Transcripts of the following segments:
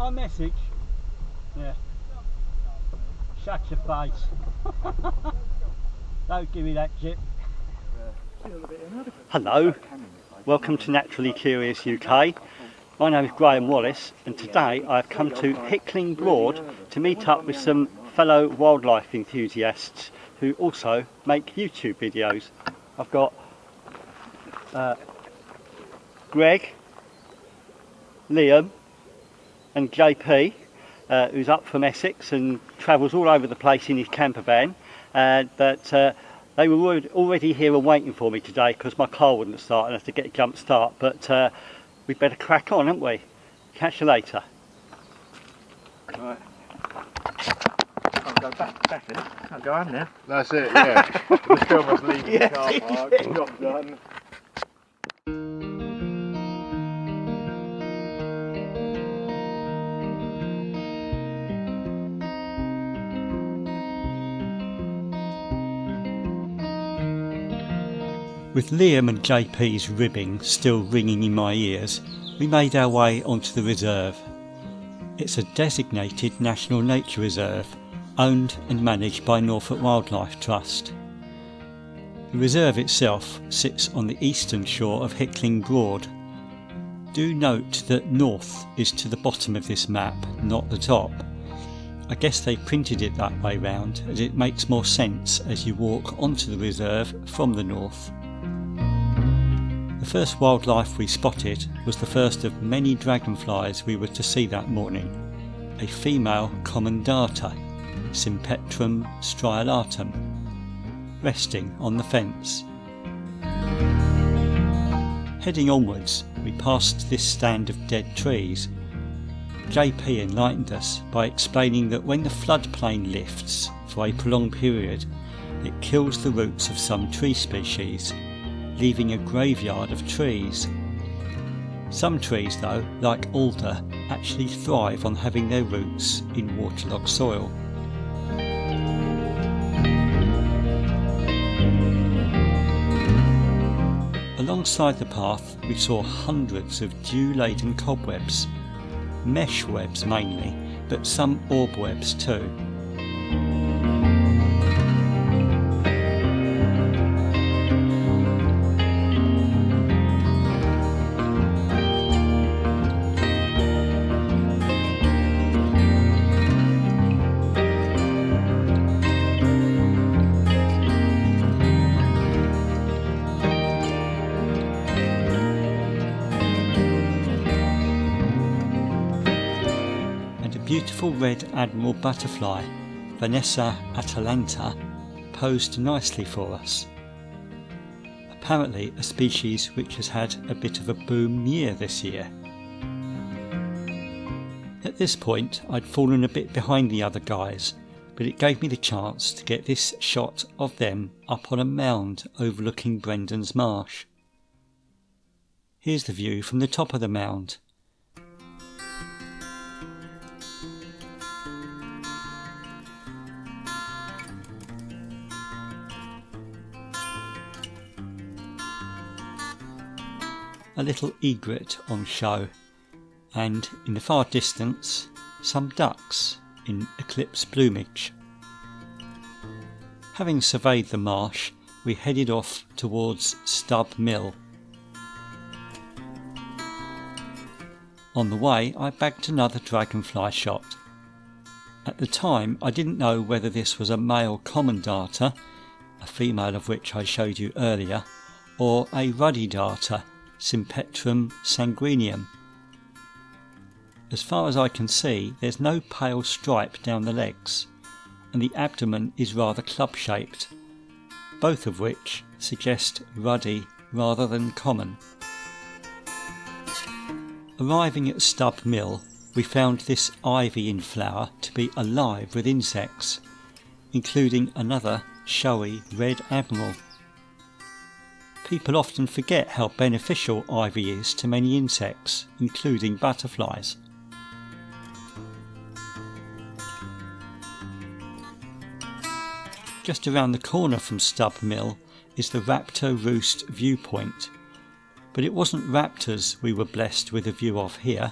my message? Yeah. Shut your face. Don't give me that jip. Hello, welcome to Naturally Curious UK. My name is Graham Wallace, and today I've come to Hickling Broad to meet up with some fellow wildlife enthusiasts who also make YouTube videos. I've got Greg, Liam and JP, who's up from Essex and travels all over the place in his camper van, but they were already here and waiting for me today because my car wouldn't start and I had to get a jump start, but we'd better crack on, haven't we? Catch you later. Right. I'll go back in it. I'll go on now. That's it, yeah. The film was leaving the car park. Job done. With Liam and JP's ribbing still ringing in my ears, we made our way onto the reserve. It's a designated National Nature Reserve, owned and managed by Norfolk Wildlife Trust. The reserve itself sits on the eastern shore of Hickling Broad. Do note that north is to the bottom of this map, not the top. I guess they printed it that way round, as it makes more sense as you walk onto the reserve from the north. The first wildlife we spotted was the first of many dragonflies we were to see that morning, a female common darter, Sympetrum striolatum, resting on the fence. Heading onwards, we passed this stand of dead trees. JP enlightened us by explaining that when the floodplain lifts for a prolonged period, it kills the roots of some tree species, leaving a graveyard of trees. Some trees though, like alder, actually thrive on having their roots in waterlogged soil. Alongside the path we saw hundreds of dew-laden cobwebs, mesh webs mainly, but some orb webs too. Beautiful red admiral butterfly, Vanessa atalanta, posed nicely for us. Apparently a species which has had a bit of a boom year this year. At this point I'd fallen a bit behind the other guys, but it gave me the chance to get this shot of them up on a mound overlooking Brendan's Marsh. Here's the view from the top of the mound. A little egret on show, and in the far distance some ducks in eclipse plumage. Having surveyed the marsh, we headed off towards Stub Mill. On the way I bagged another dragonfly shot. At the time I didn't know whether this was a male common darter, a female of which I showed you earlier, or a ruddy darter, Sympetrum sanguineum. As far as I can see, there's no pale stripe down the legs, and the abdomen is rather club-shaped, both of which suggest ruddy rather than common. Arriving at Stub Mill, we found this ivy in flower to be alive with insects, including another showy red admiral. People often forget how beneficial ivy is to many insects, including butterflies. Just around the corner from Stub Mill is the Raptor Roost viewpoint, but it wasn't raptors we were blessed with a view of here.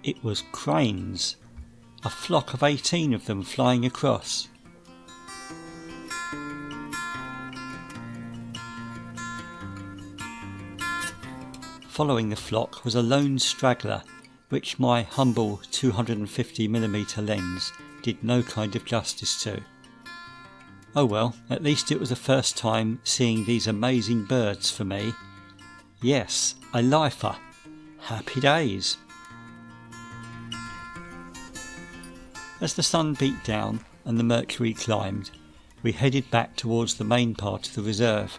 It was cranes. A flock of 18 of them flying across. Following the flock was a lone straggler, which my humble 250mm lens did no kind of justice to. Oh well, at least it was the first time seeing these amazing birds for me. Yes, a lifer. Happy days. As the sun beat down and the mercury climbed, we headed back towards the main part of the reserve.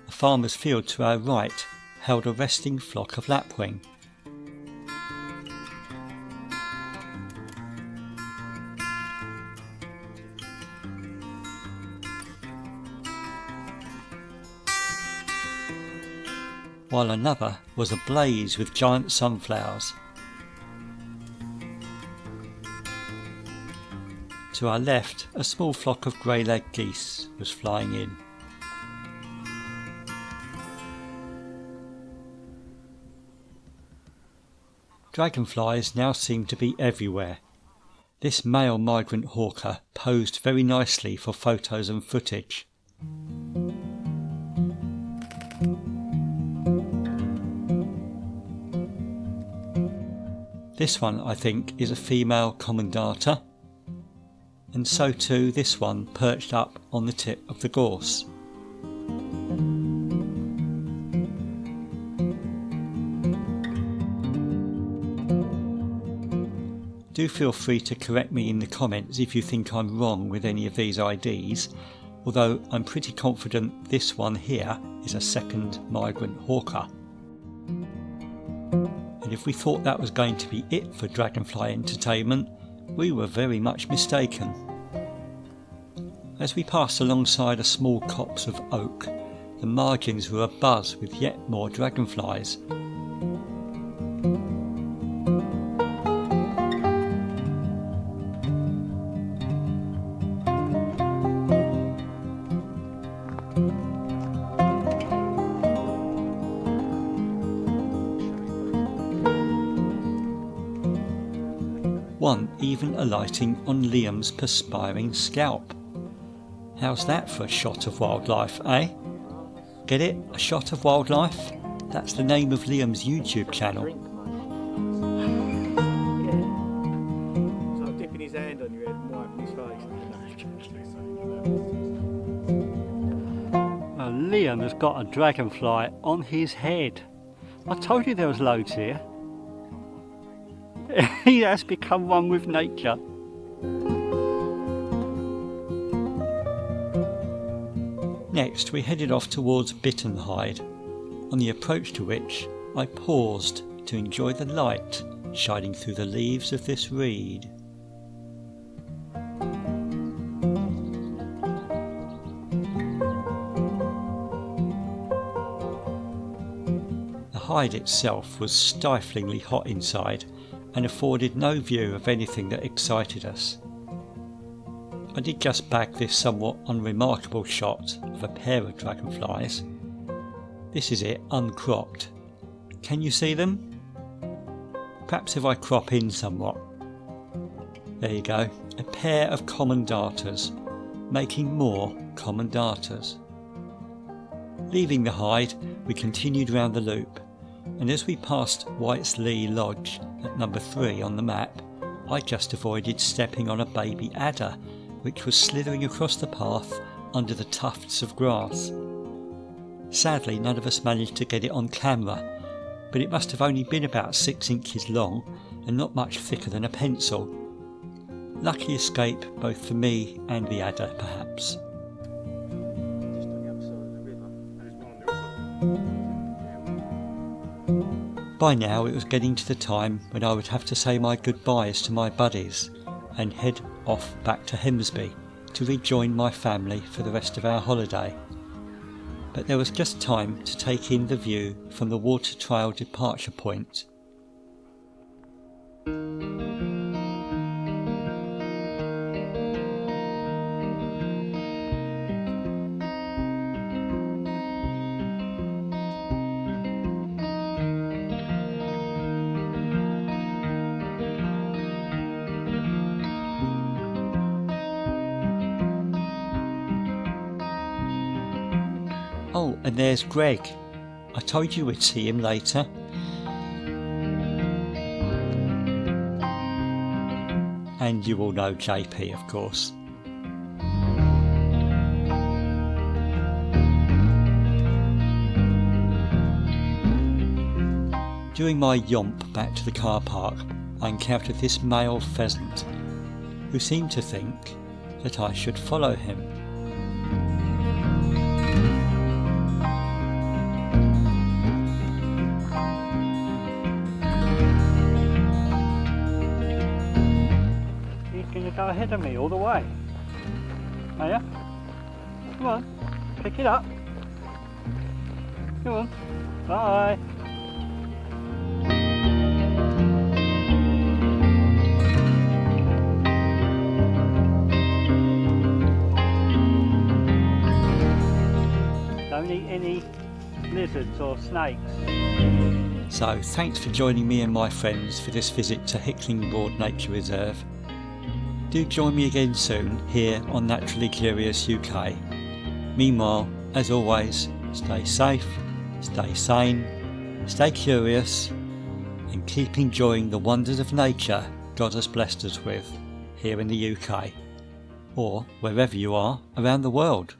A farmer's field to our right held a resting flock of lapwing. While another was ablaze with giant sunflowers. To our left, a small flock of grey-legged geese was flying in. Dragonflies now seem to be everywhere. This male migrant hawker posed very nicely for photos and footage. This one, I think, is a female commendata, and so too this one perched up on the tip of the gorse. Do feel free to correct me in the comments if you think I'm wrong with any of these IDs, although I'm pretty confident this one here is a second migrant hawker. And if we thought that was going to be it for dragonfly entertainment, we were very much mistaken. As we passed alongside a small copse of oak, the margins were abuzz with yet more dragonflies. One even alighting on Liam's perspiring scalp. How's that for a shot of wildlife, eh? Get it? A shot of wildlife? That's the name of Liam's YouTube channel. It's like dipping his hand on your head and wiping his face. Well, Liam has got a dragonfly on his head. I told you there was loads here. He has become one with nature. Next we headed off towards Bittenhide, on the approach to which I paused to enjoy the light shining through the leaves of this reed. The hide itself was stiflingly hot inside and afforded no view of anything that excited us. I did just bag this somewhat unremarkable shot of a pair of dragonflies. This is it, uncropped. Can you see them? Perhaps if I crop in somewhat. There you go, a pair of commendatas, making more commendatas. Leaving the hide, we continued round the loop, and as we passed White's Lee Lodge at number 3 on the map, I just avoided stepping on a baby adder which was slithering across the path under the tufts of grass. Sadly, none of us managed to get it on camera, but it must have only been about 6 inches long and not much thicker than a pencil. Lucky escape both for me and the adder, perhaps. By now it was getting to the time when I would have to say my goodbyes to my buddies and head off back to Hemsby to rejoin my family for the rest of our holiday. But there was just time to take in the view from the water trail departure point. Oh, and there's Greg. I told you we'd see him later. And you all know JP, of course. During my yomp back to the car park, I encountered this male pheasant, who seemed to think that I should follow him. He's going to go ahead of me all the way. Are you? Come on, pick it up. Come on. Bye. Don't eat any lizards or snakes. So thanks for joining me and my friends for this visit to Hickling Broad Nature Reserve. Do join me again soon here on Naturally Curious UK. Meanwhile, as always, stay safe, stay sane, stay curious, and keep enjoying the wonders of nature God has blessed us with here in the UK, or wherever you are around the world.